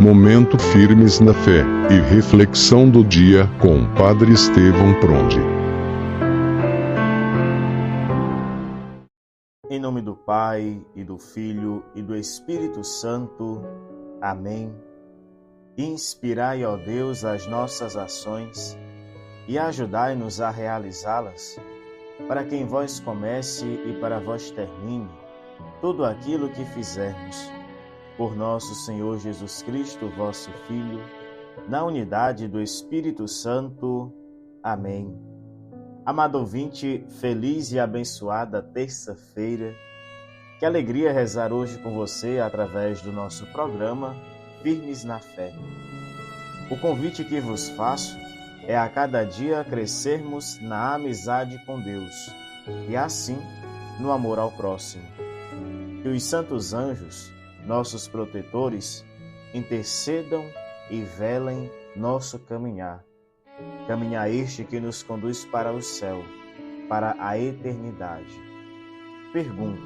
Momento Firmes na Fé e Reflexão do Dia com o Padre Estevão Pronde. Em nome do Pai, e do Filho, e do Espírito Santo. Amém. Inspirai, ó Deus, as nossas ações e ajudai-nos a realizá-las, para que em vós comece e para vós termine tudo aquilo que fizermos. Por nosso Senhor Jesus Cristo, vosso Filho, na unidade do Espírito Santo. Amém. Amado ouvinte, feliz e abençoada terça-feira. Que alegria rezar hoje com você através do nosso programa Firmes na Fé. O convite que vos faço é a cada dia crescermos na amizade com Deus e assim no amor ao próximo. Que os santos anjos, nossos protetores, intercedam e velem nosso caminhar. Caminhar este que nos conduz para o céu, para a eternidade. Pergunto,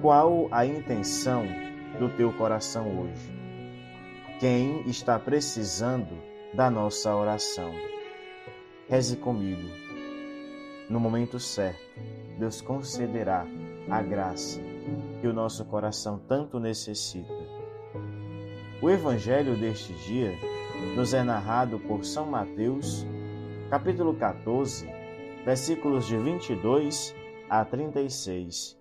qual a intenção do teu coração hoje? Quem está precisando da nossa oração? Reze comigo. No momento certo, Deus concederá a graça que o nosso coração tanto necessita. O Evangelho deste dia nos é narrado por São Mateus, capítulo 14, versículos de 22 a 36.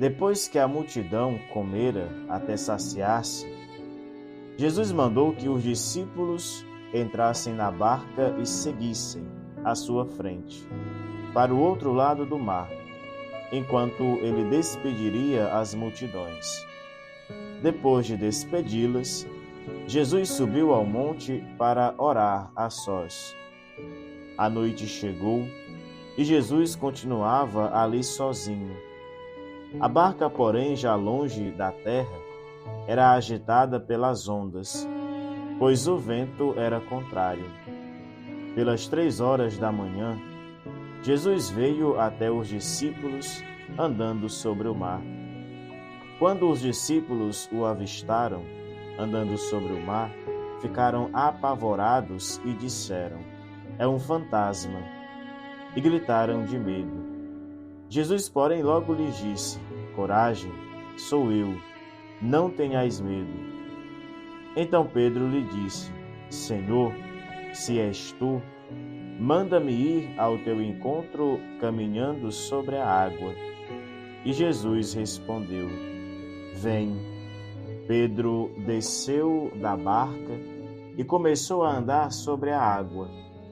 Depois que a multidão comera até saciar-se, Jesus mandou que os discípulos entrassem na barca e seguissem à sua frente, para o outro lado do mar, enquanto ele despediria as multidões. Depois de despedi-las, Jesus subiu ao monte para orar a sós. A noite chegou e Jesus continuava ali sozinho. A barca, porém, já longe da terra, era agitada pelas ondas, pois o vento era contrário. Pelas 3 horas da manhã, Jesus veio até os discípulos andando sobre o mar. Quando os discípulos o avistaram, andando sobre o mar, ficaram apavorados e disseram: "É um fantasma!" e gritaram de medo. Jesus, porém, logo lhes disse: "Coragem, sou eu, não tenhais medo." Então Pedro lhe disse: "Senhor, se és tu, manda-me ir ao teu encontro caminhando sobre a água." E Jesus respondeu: "Vem." Pedro desceu da barca e começou a andar sobre a água,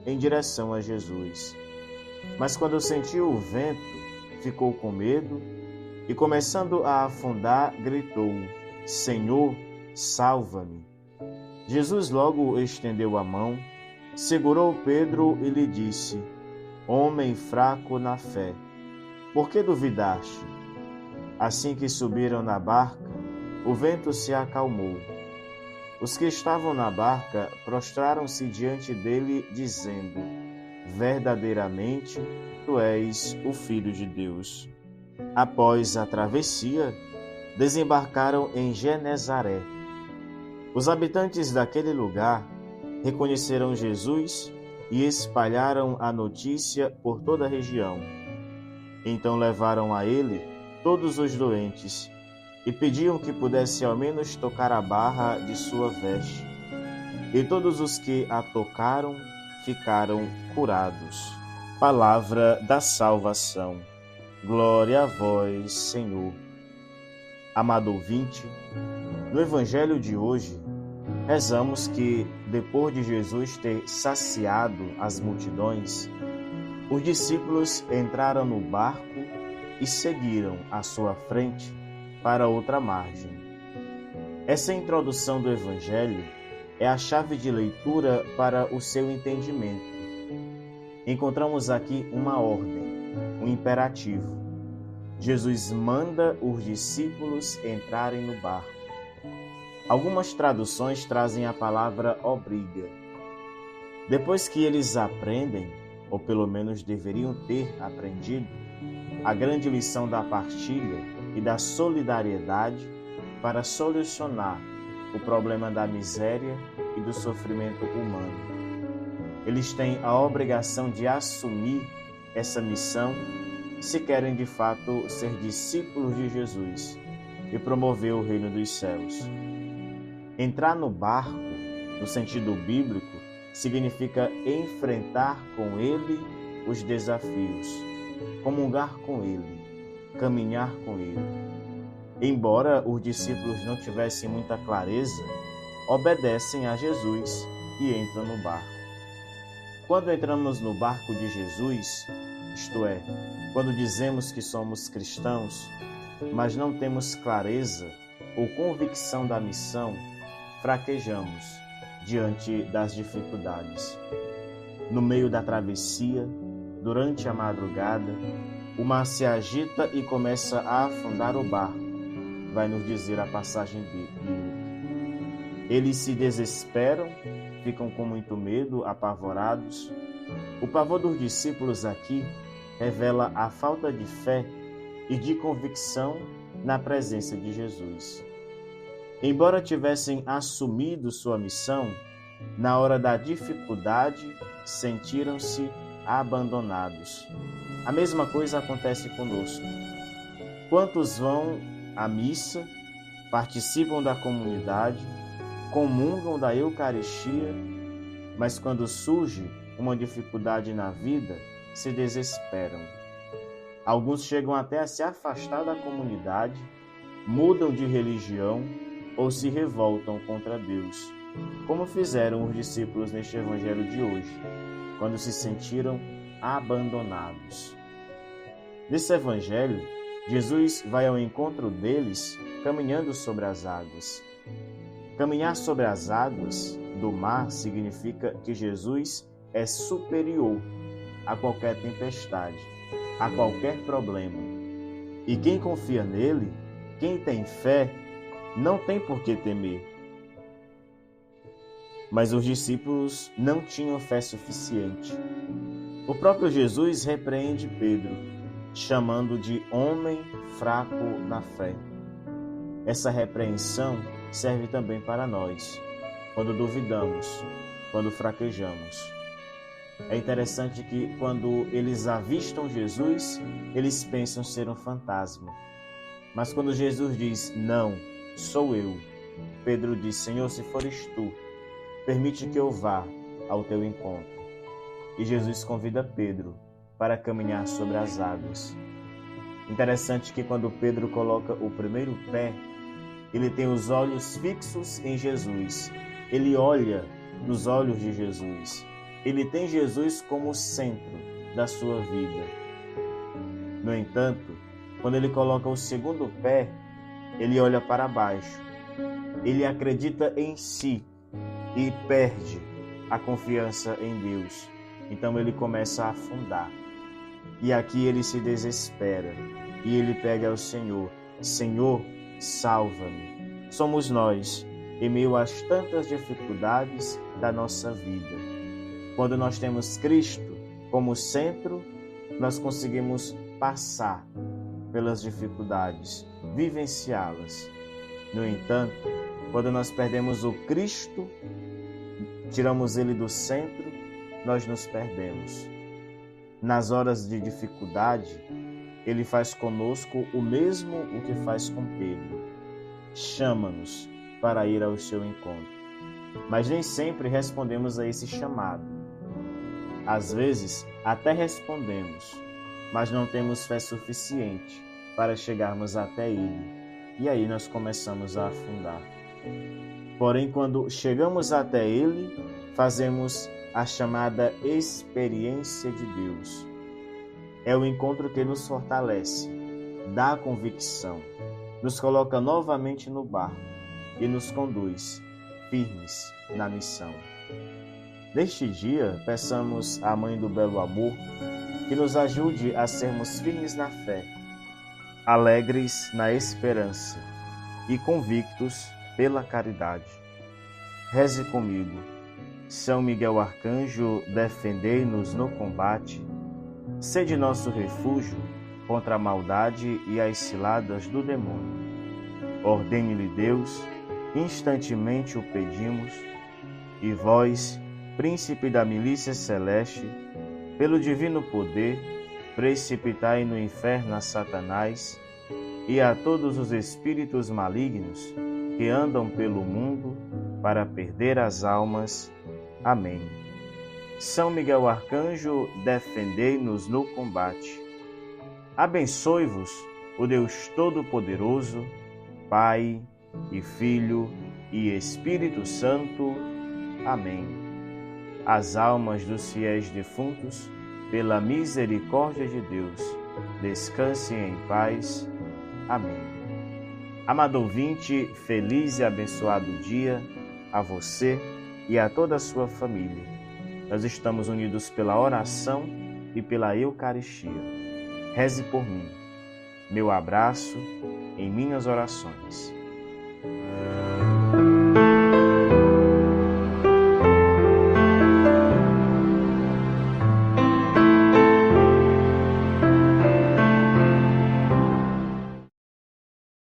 em direção a Jesus. Mas quando sentiu o vento, ficou com medo e, começando a afundar, gritou: "Senhor, salva-me." Jesus logo estendeu a mão, segurou Pedro e lhe disse: "Homem fraco na fé, por que duvidaste?" Assim que subiram na barca, o vento se acalmou. Os que estavam na barca prostraram-se diante dele, dizendo: "Verdadeiramente, tu és o Filho de Deus." Após a travessia, desembarcaram em Genezaré. Os habitantes daquele lugar reconheceram Jesus e espalharam a notícia por toda a região. Então levaram a ele todos os doentes e pediam que pudesse ao menos tocar a barra de sua veste. E todos os que a tocaram ficaram curados. Palavra da salvação. Glória a vós, Senhor. Amado ouvinte, no Evangelho de hoje, rezamos que, depois de Jesus ter saciado as multidões, os discípulos entraram no barco e seguiram à sua frente para outra margem. Essa introdução do Evangelho é a chave de leitura para o seu entendimento. Encontramos aqui uma ordem, um imperativo. Jesus manda os discípulos entrarem no barco. Algumas traduções trazem a palavra obriga. Depois que eles aprendem, ou pelo menos deveriam ter aprendido, a grande lição da partilha e da solidariedade para solucionar o problema da miséria e do sofrimento humano. Eles têm a obrigação de assumir essa missão se querem de fato ser discípulos de Jesus e promover o reino dos céus. Entrar no barco, no sentido bíblico, significa enfrentar com ele os desafios, comungar com ele, caminhar com ele. Embora os discípulos não tivessem muita clareza, obedecem a Jesus e entram no barco. Quando entramos no barco de Jesus, isto é, quando dizemos que somos cristãos, mas não temos clareza ou convicção da missão, fraquejamos diante das dificuldades. No meio da travessia, durante a madrugada, o mar se agita e começa a afundar o barco, vai nos dizer a passagem bíblica. Eles se desesperam, ficam com muito medo, apavorados. O pavor dos discípulos aqui revela a falta de fé e de convicção na presença de Jesus. Embora tivessem assumido sua missão, na hora da dificuldade, sentiram-se abandonados. A mesma coisa acontece conosco. Quantos vão à missa, participam da comunidade, comungam da Eucaristia, mas quando surge uma dificuldade na vida, se desesperam. Alguns chegam até a se afastar da comunidade, mudam de religião ou se revoltam contra Deus, como fizeram os discípulos neste evangelho de hoje, quando se sentiram abandonados. Nesse evangelho, Jesus vai ao encontro deles caminhando sobre as águas. Caminhar sobre as águas do mar significa que Jesus é superior a qualquer tempestade, a qualquer problema. E quem confia nele, quem tem fé, não tem por que temer. Mas os discípulos não tinham fé suficiente. O próprio Jesus repreende Pedro, chamando de homem fraco na fé. Essa repreensão serve também para nós, quando duvidamos, quando fraquejamos. É interessante que, quando eles avistam Jesus, eles pensam ser um fantasma. Mas quando Jesus diz, não, sou eu, Pedro diz, Senhor, se fores tu, permite que eu vá ao teu encontro. E Jesus convida Pedro para caminhar sobre as águas. Interessante que quando Pedro coloca o primeiro pé, ele tem os olhos fixos em Jesus. Ele olha nos olhos de Jesus. Ele tem Jesus como centro da sua vida. No entanto, quando ele coloca o segundo pé, ele olha para baixo. Ele acredita em si e perde a confiança em Deus. Então ele começa a afundar. E aqui ele se desespera e ele pede ao Senhor, Senhor, salva-me. Somos nós, em meio às tantas dificuldades da nossa vida. Quando nós temos Cristo como centro, nós conseguimos passar pelas dificuldades, vivenciá-las. No entanto, quando nós perdemos o Cristo, tiramos ele do centro, nós nos perdemos. Nas horas de dificuldade, ele faz conosco o mesmo o que faz com Pedro. Chama-nos para ir ao seu encontro. Mas nem sempre respondemos a esse chamado. Às vezes, até respondemos, mas não temos fé suficiente para chegarmos até ele. E aí nós começamos a afundar. Porém, quando chegamos até ele, fazemos a chamada experiência de Deus. É o encontro que nos fortalece, dá convicção, nos coloca novamente no barco e nos conduz firmes na missão. Neste dia, peçamos à Mãe do Belo Amor que nos ajude a sermos firmes na fé, alegres na esperança e convictos pela caridade. Reze comigo. São Miguel Arcanjo, defendei-nos no combate. Sede nosso refúgio contra a maldade e as ciladas do demônio. Ordene-lhe Deus instantemente o pedimos, e vós, príncipe da milícia celeste, pelo divino poder, precipitai no inferno a Satanás e a todos os espíritos malignos que andam pelo mundo para perder as almas. Amém. São Miguel Arcanjo, defendei-nos no combate. Abençoe-vos o Deus Todo-Poderoso, Pai e Filho e Espírito Santo. Amém. As almas dos fiéis defuntos, pela misericórdia de Deus, descansem em paz. Amém. Amado ouvinte, feliz e abençoado dia a você e a toda a sua família. Nós estamos unidos pela oração e pela Eucaristia. Reze por mim. Meu abraço em minhas orações.